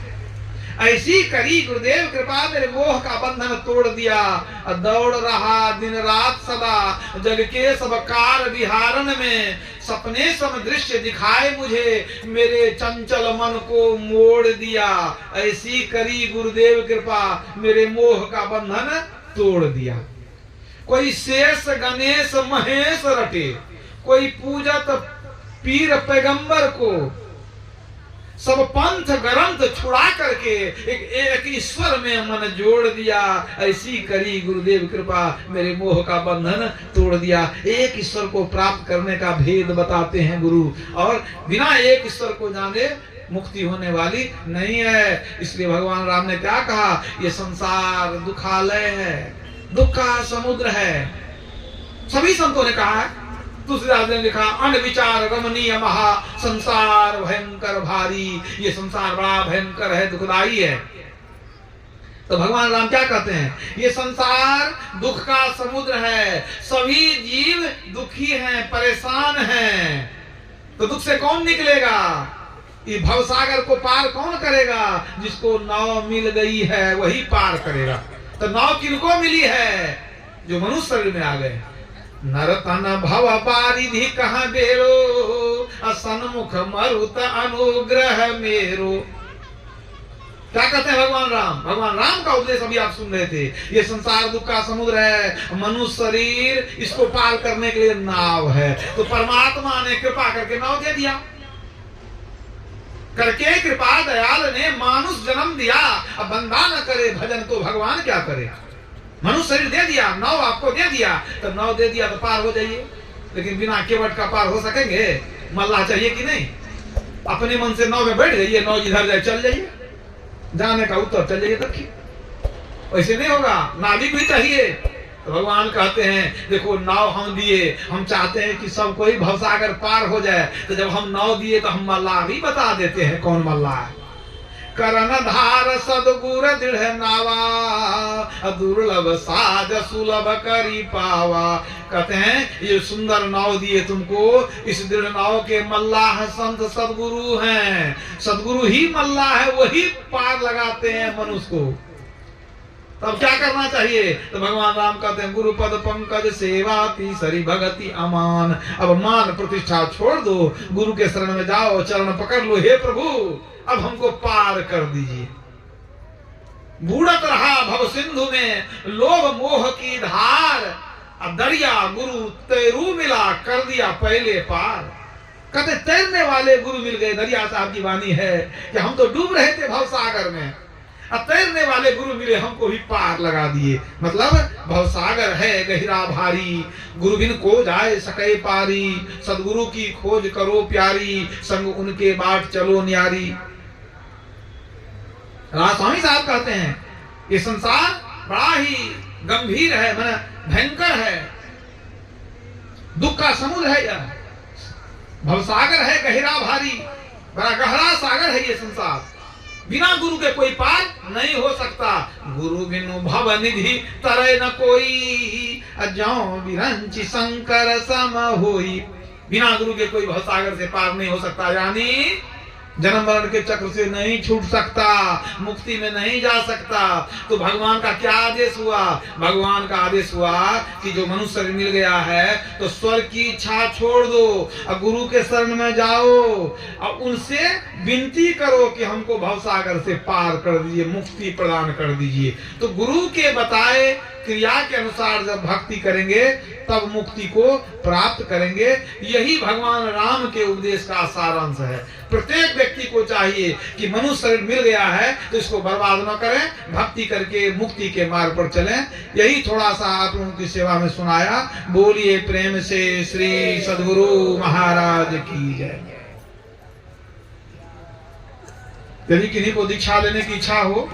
S2: ऐसी करी गुरुदेव कृपा, मेरे मोह का बंधन तोड़ दिया। दौड़ रहा दिन रात सदा, जग के सब कार विहारन में, सपने सम दृश्य दिखाए मुझे, मेरे चंचल मन को मोड़ दिया। ऐसी करी गुरुदेव कृपा, मेरे मोह का बंधन तोड़ दिया। कोई शेष गणेश महेश रटे, कोई पूजत पीर पैगंबर को, सब पंथ ग्रंथ छुड़ा करके एक ईश्वर में मन जोड़ दिया। ऐसी करी गुरुदेव कृपा, मेरे मोह का बंधन तोड़ दिया। एक ईश्वर को प्राप्त करने का भेद बताते हैं गुरु, और बिना एक ईश्वर को जाने मुक्ति होने वाली नहीं है। इसलिए भगवान राम ने क्या कहा? ये संसार दुखालय है, दुख का समुद्र है। सभी संतों ने कहा है। तुलसीदास ने लिखा अन विचार रमणीय महा, संसार भयंकर भारी। ये संसार बड़ा भयंकर है, दुखदाई है। तो भगवान राम क्या कहते हैं? ये संसार दुख का समुद्र है, सभी जीव दुखी हैं, परेशान हैं। तो दुख से कौन निकलेगा? ये भवसागर को पार कौन करेगा? जिसको नाव मिल गई है वही पार करेगा। तो नाव किनको मिली है? जो मनुष्य शरीर में आ गए। नरतन भव पारिधि कहाँ बेरो, सन्मुख मरुत अनुग्रह मेरो। क्या कहते हैं भगवान राम? भगवान राम का उपदेश अभी आप सुन रहे थे। ये संसार दुख का समुद्र है, मनुष्य शरीर इसको पार करने के लिए नाव है। तो परमात्मा ने कृपा करके नाव दे दिया। करके कृपा दयाल ने मानुष जन्म दिया। अब बंदा न करे भजन तो भगवान क्या करे? मनुष्य शरीर दे दिया, नाव आपको दे दिया, तो नाव दे दिया तो पार हो जाइए। लेकिन बिना केवट का पार हो सकेंगे? मल्लाह चाहिए कि नहीं? अपने मन से नाव में बैठ जाइए, नाव जिधर जाए चल जाइए, जाने का उत्तर चल जाइए दक्षिण। वैसे नहीं होगा, नाविक भी चाहिए। तो भगवान कहते हैं देखो नाव हम दिए, हम चाहते हैं कि सब कोई भवसागर पार हो जाए। तो जब हम नाव दिए तो हम मल्लाह भी बता देते हैं कौन मल्लाह है। करन धार सदगुर दृढ़ नावा, दुर्लभ साज सुलभ करी पावा। कहते हैं ये सुंदर नाव दिए तुमको, इस दृढ़ नाव के मल्लाह संत सदगुरु हैं। सदगुरु ही मल्लाह है, वही पार लगाते हैं मनुष्य को। तब क्या करना चाहिए? तो भगवान राम कहते हैं गुरु पद पंकज सेवा तीसरी भगति अमान। अब मान प्रतिष्ठा छोड़ दो, गुरु के शरण में जाओ, चरण पकड़ लो। हे प्रभु अब हमको पार कर दीजिए। बूढ़त रहा भव सिंधु में लोभ मोह की धार, अब दरिया गुरु तैरू मिला कर दिया पहले पार। कहते तैरने वाले गुरु मिल गए। दरिया साहब की वाणी है कि हम तो डूब रहे थे भवसागर में, अब तैरने वाले गुरु मिले, हमको भी पार लगा दिए। मतलब भवसागर है गहिरा भारी, गुरु बिन को जाए सके पारी, सदगुरु की खोज करो प्यारी, संग उनके बाट चलो न्यारी। रामस्वामी साहब कहते हैं ये संसार बड़ा ही गंभीर है, माने भयंकर है, दुख का समुद्र है। यह भवसागर है गहरा भारी, बड़ा गहरा सागर है ये संसार। बिना गुरु के कोई पार नहीं हो सकता। गुरु बिनु भव निधि तरय न कोई, अजौ विरंचि शंकर सम होई। बिना गुरु के कोई भवसागर से पार नहीं हो सकता, यानी जन्म मरण के चक्र से नहीं छूट सकता, मुक्ति में नहीं जा सकता। तो भगवान का क्या आदेश हुआ? भगवान का आदेश हुआ कि जो मनुष्य शरीर मिल गया है तो स्वर्ग की इच्छा छोड़ दो और गुरु के शरण में जाओ और उनसे विनती करो कि हमको भवसागर से पार कर दीजिए, मुक्ति प्रदान कर दीजिए। तो गुरु के बताए क्रिया के अनुसार जब भक्ति करेंगे तब मुक्ति को प्राप्त करेंगे। यही भगवान राम के उपदेश का सारांश है। प्रत्येक व्यक्ति को चाहिए कि मनुष्य शरीर मिल गया है तो इसको बर्बाद न करें, भक्ति करके मुक्ति के मार्ग पर चलें। यही थोड़ा सा आप लोगों की सेवा में सुनाया। बोलिए प्रेम से श्री सद्गुरु महाराज की जय। यदि किन्हीं को दीक्षा लेने की इच्छा हो